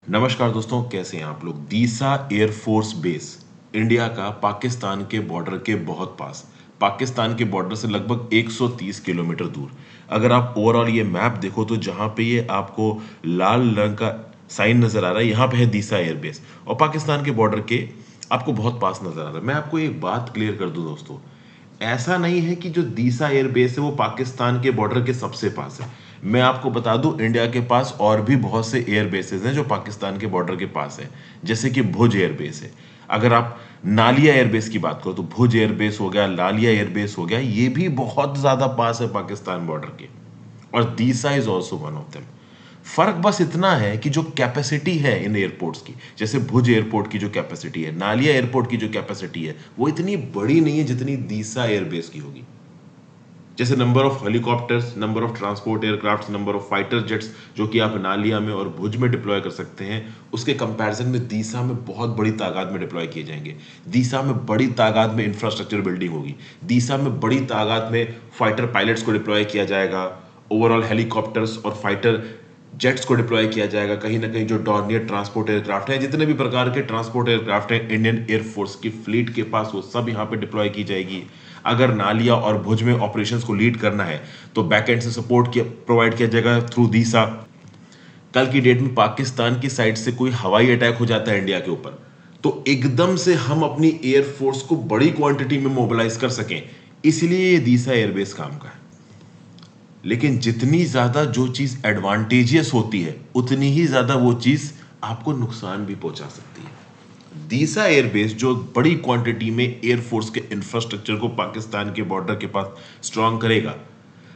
नमस्कार दोस्तों, कैसे हैं आप लोग। दीसा एयरफोर्स बेस इंडिया का पाकिस्तान के बॉर्डर के बहुत पास, पाकिस्तान के बॉर्डर से लगभग 130 किलोमीटर दूर। अगर आप ओवरऑल ये मैप देखो तो जहां पे ये आपको लाल रंग का साइन नजर आ रहा है, यहाँ पे है दीसा एयरबेस और पाकिस्तान के बॉर्डर के आपको बहुत पास नजर आ रहा है। मैं आपको एक बात क्लियर कर दूं दोस्तों, ऐसा नहीं है कि जो दीसा एयरबेस है वो पाकिस्तान के बॉर्डर के सबसे पास है। मैं आपको बता दूं, इंडिया के पास और भी बहुत से एयरबेसेस हैं जो पाकिस्तान के बॉर्डर के पास है, जैसे कि भुज एयरबेस है। अगर आप नालिया एयरबेस की बात करो तो भुज एयरबेस हो गया, लालिया एयरबेस हो गया, ये भी बहुत ज्यादा पास है पाकिस्तान बॉर्डर के। और Deesa is also one of them. फर्क बस इतना है कि जो कैपेसिटी है इन एयरपोर्ट्स की, जैसे भुज एयरपोर्ट की जो कैपेसिटी है, नालिया एयरपोर्ट की जो कैपेसिटी है, वो इतनी बड़ी नहीं है जितनी दीसा एयरबेस की होगी। जैसे number of helicopters, number of transport aircraft, number of fighter jets जो कि आप नालिया में और भुज में डिप्लॉय कर सकते हैं, उसके कंपैरिजन में दीसा में बहुत बड़ी तादाद में डिप्लॉय किए जाएंगे। दीसा में बड़ी तादाद में इंफ्रास्ट्रक्चर बिल्डिंग होगी। दीसा में बड़ी तादाद में फाइटर पायलट्स को डिप्लॉय किया जाएगा। ओवरऑल हेलीकॉप्टर्स और फाइटर जेट्स को डिप्लॉय किया जाएगा। कहीं ना कहीं जो डॉर्नियर ट्रांसपोर्ट एयरक्राफ्ट है, जितने भी प्रकार के ट्रांसपोर्ट एयरक्राफ्ट हैं इंडियन एयरफोर्स की फ्लीट के पास, वो सब यहाँ पे डिप्लॉय की जाएगी। अगर नालिया और भुज में ऑपरेशंस को लीड करना है तो बैकएंड से सपोर्ट किया प्रोवाइड किया जाएगा थ्रू दीसा। कल की डेट में पाकिस्तान की साइड से कोई हवाई अटैक हो जाता है इंडिया के ऊपर, तो एकदम से हम अपनी एयरफोर्स को बड़ी क्वांटिटी में मोबिलाइज कर सकें, इसलिए ये दीसा एयरबेस काम का है। लेकिन जितनी ज्यादा जो चीज एडवांटेजियस होती है, उतनी ही ज्यादा वो चीज आपको नुकसान भी पहुंचा सकती है। दीसा एयरबेस जो बड़ी क्वांटिटी में एयरफोर्स के इंफ्रास्ट्रक्चर को पाकिस्तान के बॉर्डर के पास स्ट्रांग करेगा।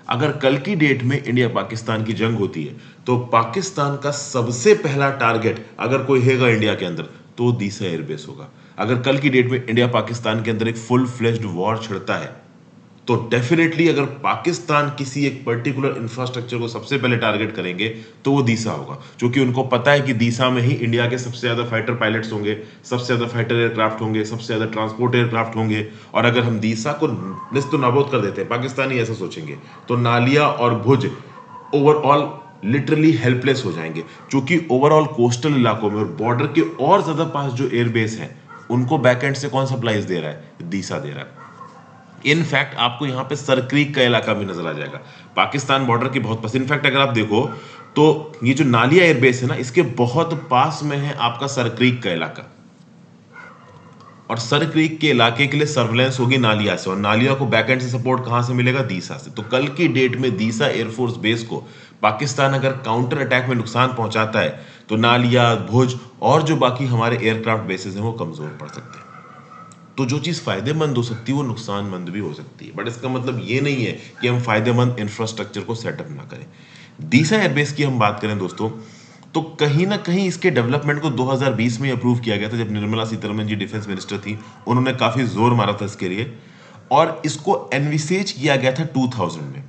अगर कल की डेट में इंडिया पाकिस्तान की जंग होती है तो पाकिस्तान का सबसे पहला टारगेट अगर कोई हैगा इंडिया के अंदर तो दीसा एयरबेस होगा। अगर कल की डेट में इंडिया पाकिस्तान के अंदर एक फुल फ्लेज्ड वॉर छिड़ता है तो डेफिनेटली अगर पाकिस्तान किसी एक पर्टिकुलर इंफ्रास्ट्रक्चर को सबसे पहले टारगेट करेंगे तो वो दीसा होगा, क्योंकि उनको पता है कि दीसा में ही इंडिया के सबसे ज्यादा फाइटर पायलट्स होंगे, सबसे ज्यादा फाइटर एयरक्राफ्ट होंगे, सबसे ज्यादा ट्रांसपोर्ट एयरक्राफ्ट होंगे। और अगर हम दीसा को निस्त नाबूद कर देते हैं, पाकिस्तानी ऐसा सोचेंगे, तो नालिया और भुज ओवरऑल लिटरली हेल्पलेस हो जाएंगे, क्योंकि ओवरऑल कोस्टल इलाकों में और बॉर्डर के और ज्यादा पास जो एयरबेस है उनको बैकएंड से कौन सप्लाईज दे रहा है? दीसा दे रहा है। इनफैक्ट आपको यहां पे सरक्रीक का इलाका भी नजर आ जाएगा, पाकिस्तान बॉर्डर के बहुत पास। इनफैक्ट अगर आप देखो तो ये जो नालिया एयरबेस है ना, इसके बहुत पास में है आपका सरक्रीक का इलाका। और सरक्रीक के इलाके के लिए सर्वेलेंस होगी नालिया से, और नालिया को बैकएंड से सपोर्ट कहां से मिलेगा? दीसा से। तो कल की डेट में दीसा एयरफोर्स बेस को पाकिस्तान अगर काउंटर अटैक में नुकसान पहुंचाता है तो नालिया, भुज और जो बाकी हमारे एयरक्राफ्ट बेसिस हैं वो कमजोर पड़ सकते हैं। तो जो चीज फायदेमंद हो सकती है वो नुकसानमंद भी हो सकती है, बट इसका मतलब ये नहीं है कि हम फायदेमंद इंफ्रास्ट्रक्चर को सेटअप ना करें। डीसा एयरबेस की हम बात करें दोस्तों, तो कहीं ना कहीं इसके डेवलपमेंट को 2020 में अप्रूव किया गया था, जब निर्मला सीतारमन जी डिफेंस मिनिस्टर थी। उन्होंने काफी जोर मारा था इसके लिए, और इसको एनविसेज किया गया था 2000 में।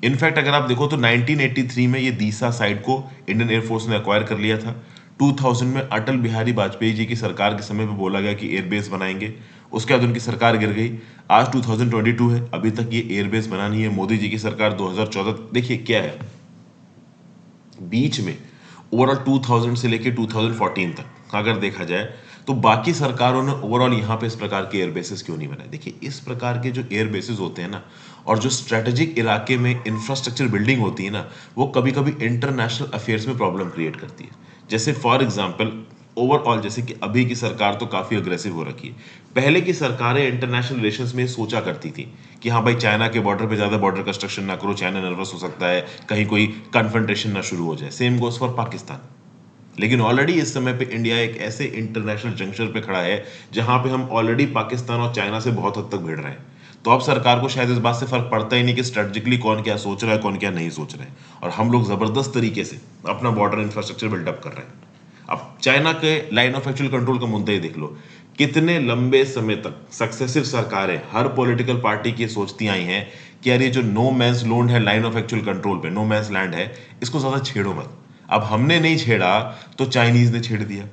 इनफैक्ट अगर आप देखो तो 1983 में ये दीसा साइड को इंडियन एयरफोर्स ने अक्वायर कर लिया था। 2000 में अटल बिहारी वाजपेयी जी की सरकार के समय पे बोला गया कि एयरबेस बनाएंगे, उसके बाद उनकी सरकार गिर गई। आज 2022 है, अभी तक ये एयरबेस बना नहीं है। मोदी जी की सरकार 2014, देखिए क्या है बीच में, ओवरऑल 2000 से लेके 2014 तक अगर देखा जाए तो बाकी सरकारों ने ओवरऑल यहाँ पे इस प्रकार के एयरबेसेस क्यों नहीं बनाए? देखिए, इस प्रकार के जो एयरबेसेस होते हैं ना, और जो स्ट्रेटेजिक इलाके में इंफ्रास्ट्रक्चर बिल्डिंग होती है ना, वो कभी कभी इंटरनेशनल अफेयर्स में प्रॉब्लम क्रिएट करती है। जैसे फॉर एग्जाम्पल ओवरऑल, जैसे कि अभी की सरकार तो काफी अग्रेसिव हो रखी है। पहले की सरकारें इंटरनेशनल रिलेशंस में सोचा करती थी कि हाँ भाई, चाइना के बॉर्डर पे ज्यादा बॉर्डर कंस्ट्रक्शन ना करो, चाइना नर्वस हो सकता है, कहीं कोई कन्फ्रंटेशन ना शुरू हो जाए। Same goes for Pakistan. लेकिन ऑलरेडी इस समय पे इंडिया एक ऐसे इंटरनेशनल जंक्शन पे खड़ा है जहां पे हम ऑलरेडी पाकिस्तान और चाइना से बहुत हद तक भिड़ रहे हैं। तो अब सरकार को शायद इस बात से फर्क पड़ता ही नहीं कि स्ट्रेटेजिकली कौन क्या सोच रहा है, कौन क्या नहीं सोच रहा है, और हम लोग जबरदस्त तरीके से अपना बॉर्डर इंफ्रास्ट्रक्चर बिल्डअप कर रहे हैं। अब चाइना के लाइन ऑफ एक्चुअल कंट्रोल का मुद्दा ही देख लो। कितने लंबे समय तक सक्सेसिव सरकारें, हर पॉलिटिकल पार्टी की सोचती आई हैं कि यार ये जो नो मैंस लैंड है लाइन ऑफ एक्चुअल कंट्रोल पे, नो मैंस लैंड है, इसको ज्यादा छेड़ो मत। अब हमने नहीं छेड़ा तो चाइनीज ने छेड़ दिया।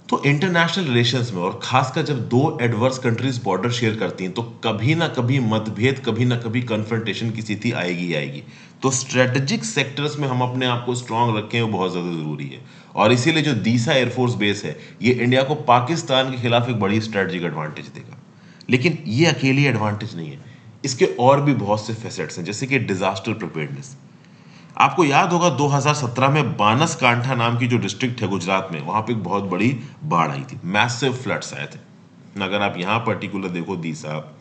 तो इंटरनेशनल रिलेशंस में और खासकर जब दो एडवर्स कंट्रीज बॉर्डर शेयर करती हैं तो कभी ना कभी मतभेद, कभी ना कभी कन्फ्रंटेशन की स्थिति आएगी ही आएगी। तो स्ट्रेटेजिक सेक्टर्स में हम अपने आप को स्ट्रांग रखें वो बहुत ज़्यादा ज़रूरी है। और इसीलिए जो दीसा एयरफोर्स बेस है ये इंडिया को पाकिस्तान के खिलाफ एक बड़ी स्ट्रेटेजिक एडवांटेज देगा। लेकिन ये अकेली एडवांटेज नहीं है, इसके और भी बहुत से फैसेट्स हैं, जैसे कि डिजास्टर प्रिपेयर्डनेस। आपको याद होगा 2017 में बानसकांठा नाम की जो डिस्ट्रिक्ट है गुजरात में, वहां पे एक बहुत बड़ी बाढ़ आई थी, मैसिव फ्लड्स आए थे। अगर आप यहां पर्टिकुलर देखो दीसा,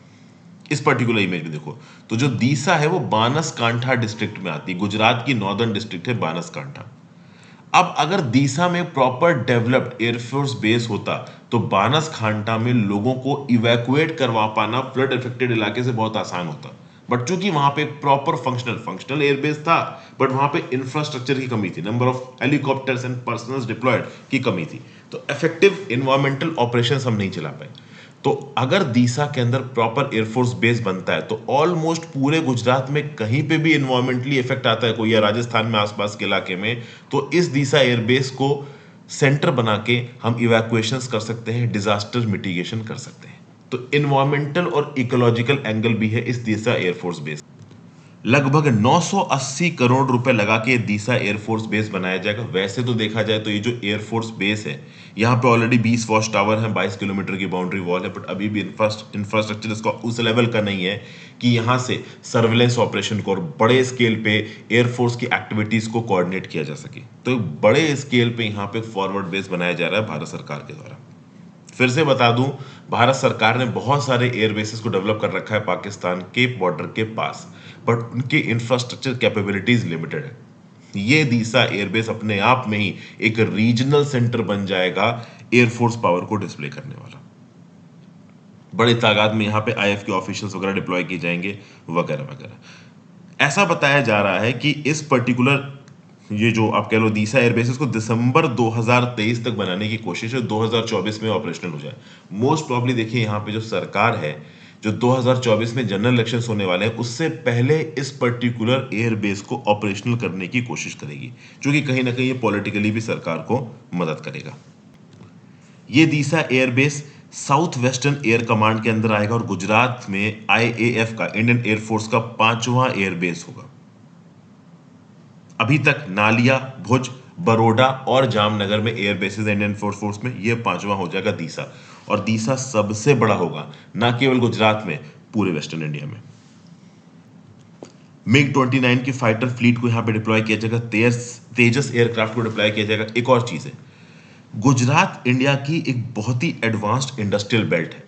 इस पर्टिकुलर इमेज में देखो, तो जो दीसा है वो बानसकांठा डिस्ट्रिक्ट में आती है, गुजरात की नॉर्दर्न डिस्ट्रिक्ट है बानसकांठा। अब अगर दीसा में प्रॉपर डेवलप्ड एयरफोर्स बेस होता तो बानसकांठा में लोगों को इवैक्यूएट करवा पाना फ्लड इफेक्टेड इलाके से बहुत आसान होता। बट चूंकि वहां पे प्रॉपर फंक्शनल एयरबेस था, बट वहां पे इंफ्रास्ट्रक्चर की कमी थी, number of helicopters and personnels deployed की कमी थी, तो इफेक्टिव इन्वायरमेंटल ऑपरेशंस हम नहीं चला पाए। तो अगर दीसा के अंदर प्रॉपर एयरफोर्स बेस बनता है तो ऑलमोस्ट पूरे गुजरात में कहीं पे भी इन्वायरमेंटली इफेक्ट आता है कोई, या राजस्थान में आसपास के इलाके में, तो इस दीसा एयरबेस को सेंटर बना के हम इवैक्यूएशंस कर सकते हैं, डिजास्टर मिटिगेशन कर सकते हैं। तो इन्वायरमेंटल और इकोलॉजिकल एंगल भी है इस दीसा एयरफोर्स बेस। लगभग 980 करोड़ रुपए लगा के दीसा एयरफोर्स बेस बनाया जाएगा। वैसे तो देखा जाए तो ये जो एयरफोर्स बेस है, यहाँ पे ऑलरेडी 20 वॉच टावर है, 22 किलोमीटर की बाउंड्री वॉल है, बट अभी भी इंफ्रास्ट्रक्चर इसका उस लेवल का नहीं है कि यहाँ से सर्विलेंस ऑपरेशन को और बड़े स्केल पे एयरफोर्स की एक्टिविटीज को कोऑर्डिनेट किया जा सके। तो बड़े स्केल पे यहाँ पे फॉरवर्ड बेस बनाया जा रहा है भारत सरकार के द्वारा। फिर से बता दूं, भारत सरकार ने बहुत सारे एयर बेसेस को डेवलप कर रखा है पाकिस्तान के बॉर्डर के पास, बट उनकी इंफ्रास्ट्रक्चर कैपेबिलिटीज लिमिटेड है। ये दीसा एयरबेस अपने आप में ही एक रीजनल सेंटर बन जाएगा एयरफोर्स पावर को डिस्प्ले करने वाला। बड़े तादाद में यहाँ पे आईएफ के ऑफिशियल्स वगैरह डिप्लॉय किए जाएंगे वगैरह वगैरह। ऐसा बताया जा रहा है कि इस पर्टिकुलर ये जो आप कह लो दीसा एयरबेस, इसको दिसंबर 2023 तक बनाने की कोशिश है, 2024 में ऑपरेशनल हो जाए मोस्ट प्रॉब्ली। देखिए यहाँ पे जो सरकार है, जो 2024 में जनरल इलेक्शंस होने वाले हैं, उससे पहले इस पर्टिकुलर एयरबेस को ऑपरेशनल करने की कोशिश करेगी, जो कि कहीं ना कहीं ये पॉलिटिकली भी सरकार को मदद करेगा। ये Deesa airbase south western air command के अंदर आएगा और गुजरात में आईएएफ का, इंडियन एयरफोर्स का 5वां एयरबेस होगा। अभी तक नालिया, भुज, बरोडा और जामनगर में एयर बेसेस इंडियन फोर्स में, ये 5वां हो जाएगा दीसा। और दीसा सबसे बड़ा होगा ना केवल गुजरात में, पूरे वेस्टर्न इंडिया में। मिग 29 की फाइटर फ्लीट को यहां पे डिप्लॉय किया जाएगा, तेजस एयरक्राफ्ट को डिप्लॉय किया जाएगा। एक और चीज है, गुजरात इंडिया की एक बहुत ही एडवांस्ड इंडस्ट्रियल बेल्ट है।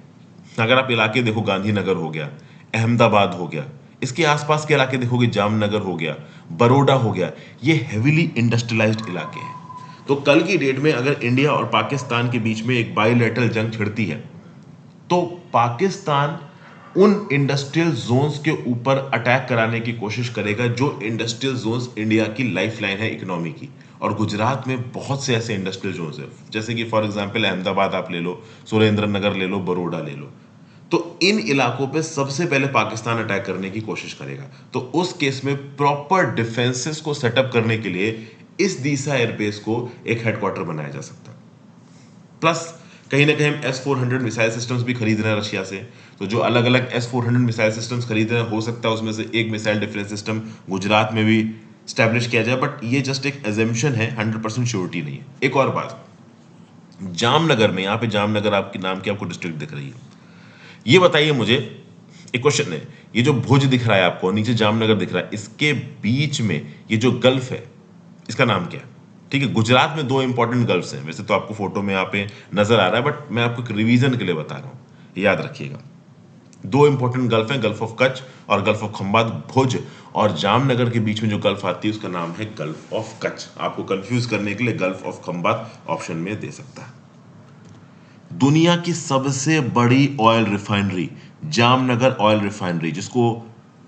अगर आप इलाके देखो, गांधीनगर हो गया, अहमदाबाद हो गया, इसके आसपास के इलाके देखोगे, जामनगर हो गया, बरोडा हो गया, ये हेवीली इंडस्ट्रियलाइज्ड इलाके हैं। तो कल की डेट में अगर इंडिया और पाकिस्तान के बीच में एक बायलैटरल जंग छिड़ती है, तो पाकिस्तान उन इंडस्ट्रियल जोन्स के ऊपर अटैक कराने की कोशिश करेगा जो इंडस्ट्रियल जोन्स इंडिया की लाइफलाइन है इकोनॉमी की। और गुजरात में बहुत से ऐसे इंडस्ट्रियल जोन्स है, जैसे कि फॉर एग्जांपल अहमदाबाद आप ले लो, सुरेंद्र नगर ले लो, बरोडा ले लो। तो इन इलाकों पे सबसे पहले पाकिस्तान अटैक करने की कोशिश करेगा। तो उस केस में प्रॉपर डिफेंसेस को सेटअप करने के लिए इस दीसा एयरबेस को एक हेडक्वार्टर बनाया जा सकता है। प्लस कहीं ना कहीं हम S-400 मिसाइल सिस्टम्स भी खरीद रहे हैं रशिया से। तो जो अलग अलग S-400 मिसाइल सिस्टम्स खरीद रहे हैं, हो सकता है उसमें से एक मिसाइल डिफेंस सिस्टम गुजरात में भी स्टैब्लिश किया जाए, बट ये जस्ट एक एजम्पशन है, 100% श्योरिटी नहीं है। एक और बात, जामनगर में, यहाँ पे जामनगर आपके नाम की आपको डिस्ट्रिक्ट दिख रही है, ये बताइए मुझे, एक क्वेश्चन है, ये जो भुज दिख रहा है आपको, नीचे जामनगर दिख रहा है, इसके बीच में ये जो गल्फ है, इसका नाम क्या है? ठीक है, गुजरात में 2 इंपॉर्टेंट गल्फ्स हैं, वैसे तो आपको फोटो में यहाँ पे नजर आ रहा है, बट मैं आपको एक रिवीजन के लिए बता रहा हूं, याद रखिएगा। 2 इंपॉर्टेंट गल्फ हैं, गल्फ ऑफ कच्छ और गल्फ ऑफ खंबात। भुज और जामनगर के बीच में जो गल्फ आती है उसका नाम है गल्फ ऑफ कच्छ। आपको कंफ्यूज करने के लिए गल्फ ऑफ खंबात ऑप्शन में दे सकता है। दुनिया की सबसे बड़ी oil refinery, Jamnagar oil refinery, जिसको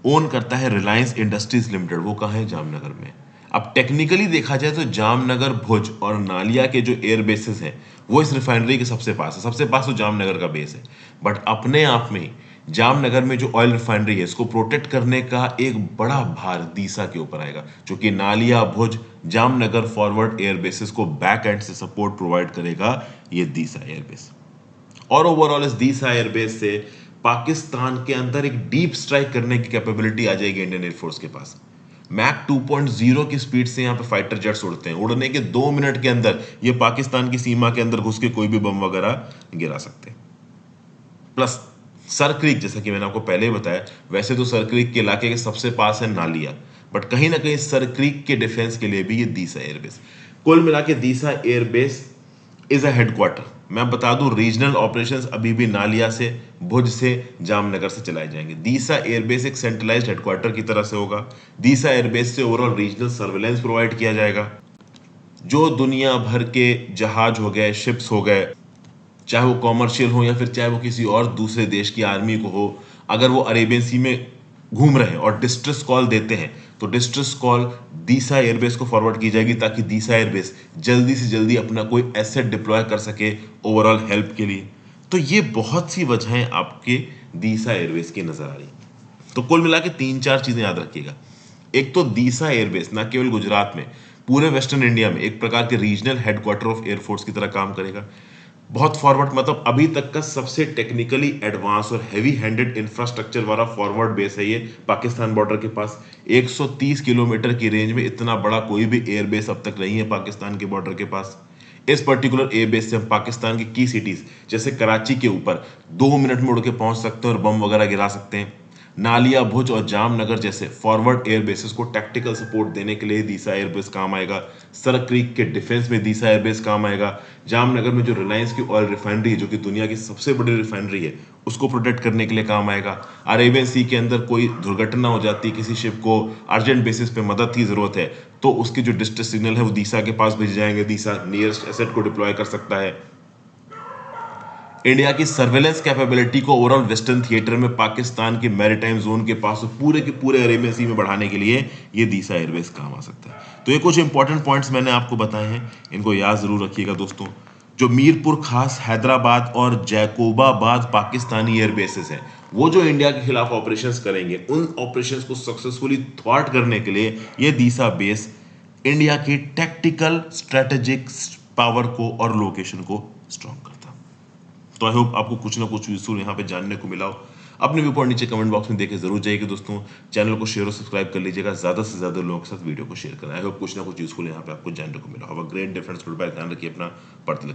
ओन करता है रिलायंस इंडस्ट्रीज लिमिटेड, वो कहाँ है? जामनगर में। अब टेक्निकली देखा जाए तो जामनगर, भुज और नालिया के जो एयर बेसेस हैं वो इस रिफाइनरी के सबसे पास है, सबसे पास तो जामनगर का बेस है। बट अपने आप में ही जामनगर में जो ऑयल रिफाइनरी है इसको प्रोटेक्ट करने का एक बड़ा भार दीसा के ऊपर आएगा, जो कि नालिया, भुज, जामनगर फॉरवर्ड एयरबेसेस को बैक एंड से सपोर्ट प्रोवाइड करेगा ये दीसा एयरबेस। और ओवरऑल इस दीसा एयरबेस से पाकिस्तान के अंदर एक डीप स्ट्राइक करने की कैपेबिलिटी आ जाएगी इंडियन एयरफोर्स के पास। मैक 2.0 की स्पीड से यहाँ पे फाइटर जेट्स उड़ते हैं, उड़ने के 2 मिनट के अंदर ये पाकिस्तान की सीमा के अंदर घुस के कोई भी बम वगैरह गिरा सकते हैं। प्लस सर क्रीक, जैसा कि मैंने आपको पहले ही बताया, वैसे तो सर क्रीक के इलाके के सबसे पास है नालिया, बट कहीं ना कहीं सर क्रीक के डिफेंस के लिए भी ये दीसा एयरबेस, कुल मिला के दीसा एयरबेस इज अ हेडक्वार्टर। मैं बता दूं रीजनल ऑपरेशंस अभी भी नालिया से, भुज से, जामनगर से चलाए जाएंगे। दीसा एयरबेस एक सेंट्रलाइज्ड हेडक्वार्टर की तरह से होगा। दीसा एयरबेस से ओवरऑल रीजनल सर्वेलेंस प्रोवाइड किया जाएगा। जो दुनिया भर के जहाज हो गए, शिप्स हो गए, चाहे वो कॉमर्शियल हो या फिर चाहे वो किसी और दूसरे देश की आर्मी को हो, अगर वो अरेबियन सी में घूम रहे हैं और डिस्ट्रेस कॉल देते हैं तो डिस्ट्रेस कॉल दीसा एयरबेस को फॉरवर्ड की जाएगी, ताकि दीसा एयरबेस जल्दी से जल्दी अपना कोई एसेट डिप्लॉय कर सके ओवरऑल हेल्प के लिए। तो ये बहुत सी वजहें आपके दीसा एयरबेस की नजर आ रही। तो कुल मिला के 3-4 चीजें याद रखिएगा। एक तो दीसा एयरबेस ना केवल गुजरात में, पूरे वेस्टर्न इंडिया में एक प्रकार के रीजनल हेडक्वार्टर ऑफ एयरफोर्स की तरह काम करेगा। बहुत फॉरवर्ड, मतलब अभी तक का सबसे टेक्निकली एडवांस और हैवी हैंडेड इंफ्रास्ट्रक्चर वाला फॉरवर्ड बेस है ये पाकिस्तान बॉर्डर के पास। 130 किलोमीटर की रेंज में इतना बड़ा कोई भी एयर बेस अब तक नहीं है पाकिस्तान के बॉर्डर के पास। इस पर्टिकुलर एयर बेस से हम पाकिस्तान की सिटीज जैसे कराची के ऊपर 2 मिनट में उड़ के पहुंच सकते हैं और बम वगैरह गिरा सकते हैं। नालिया, भुज और जामनगर जैसे फॉरवर्ड एयर बेसेस को टैक्टिकल सपोर्ट देने के लिए दीसा एयरबेस काम आएगा। सर क्रीक के डिफेंस में दीसा एयरबेस काम आएगा। जामनगर में जो रिलायंस की ऑयल रिफाइनरी है, जो कि दुनिया की सबसे बड़ी रिफाइनरी है, उसको प्रोटेक्ट करने के लिए काम आएगा। अरेबियन सी के अंदर कोई दुर्घटना हो जाती है, किसी शिप को अर्जेंट बेसिस पे मदद की जरूरत है, तो उसके जो डिस्ट्रेस सिग्नल है वो दीसा के पास भेजे जाएंगे। दीसा नियरेस्ट एसेट को डिप्लॉय कर सकता है। इंडिया की सर्वेलेंस कैपेबिलिटी को ओवरऑल वेस्टर्न थिएटर में पाकिस्तान के मैरीटाइम जोन के पास पूरे के पूरे अरेबियन सी में बढ़ाने के लिए ये दीसा एयरबेस काम आ सकता है। तो ये कुछ इंपॉर्टेंट पॉइंट्स मैंने आपको बताए हैं, इनको याद जरूर रखिएगा दोस्तों। जो मीरपुर खास, हैदराबाद और जैकोबाबाद पाकिस्तानी एयरबेसेस हैं, वो जो इंडिया के खिलाफ ऑपरेशंस करेंगे, उन ऑपरेशंस को सक्सेसफुली थ्वार्ट करने के लिए ये दीसा बेस इंडिया की टैक्टिकल स्ट्रेटेजिक पावर को और लोकेशन को स्ट्रॉन्ग करता है। तो आई होप आपको कुछ ना कुछ यूजफुल यहाँ पे जानने को मिला हो। अपने व्यू पॉइंट नीचे कमेंट बॉक्स में देके जरूर जाइए दोस्तों। चैनल को शेयर और सब्सक्राइब कर लीजिएगा, ज्यादा से ज्यादा लोगों के साथ वीडियो को शेयर करें। आई होप कुछ ना कुछ यूजफुल यहाँ पे आपको जानने को मिला। Have a great difference, good bye, ध्यान रखिए अपना, पढ़ते लिखते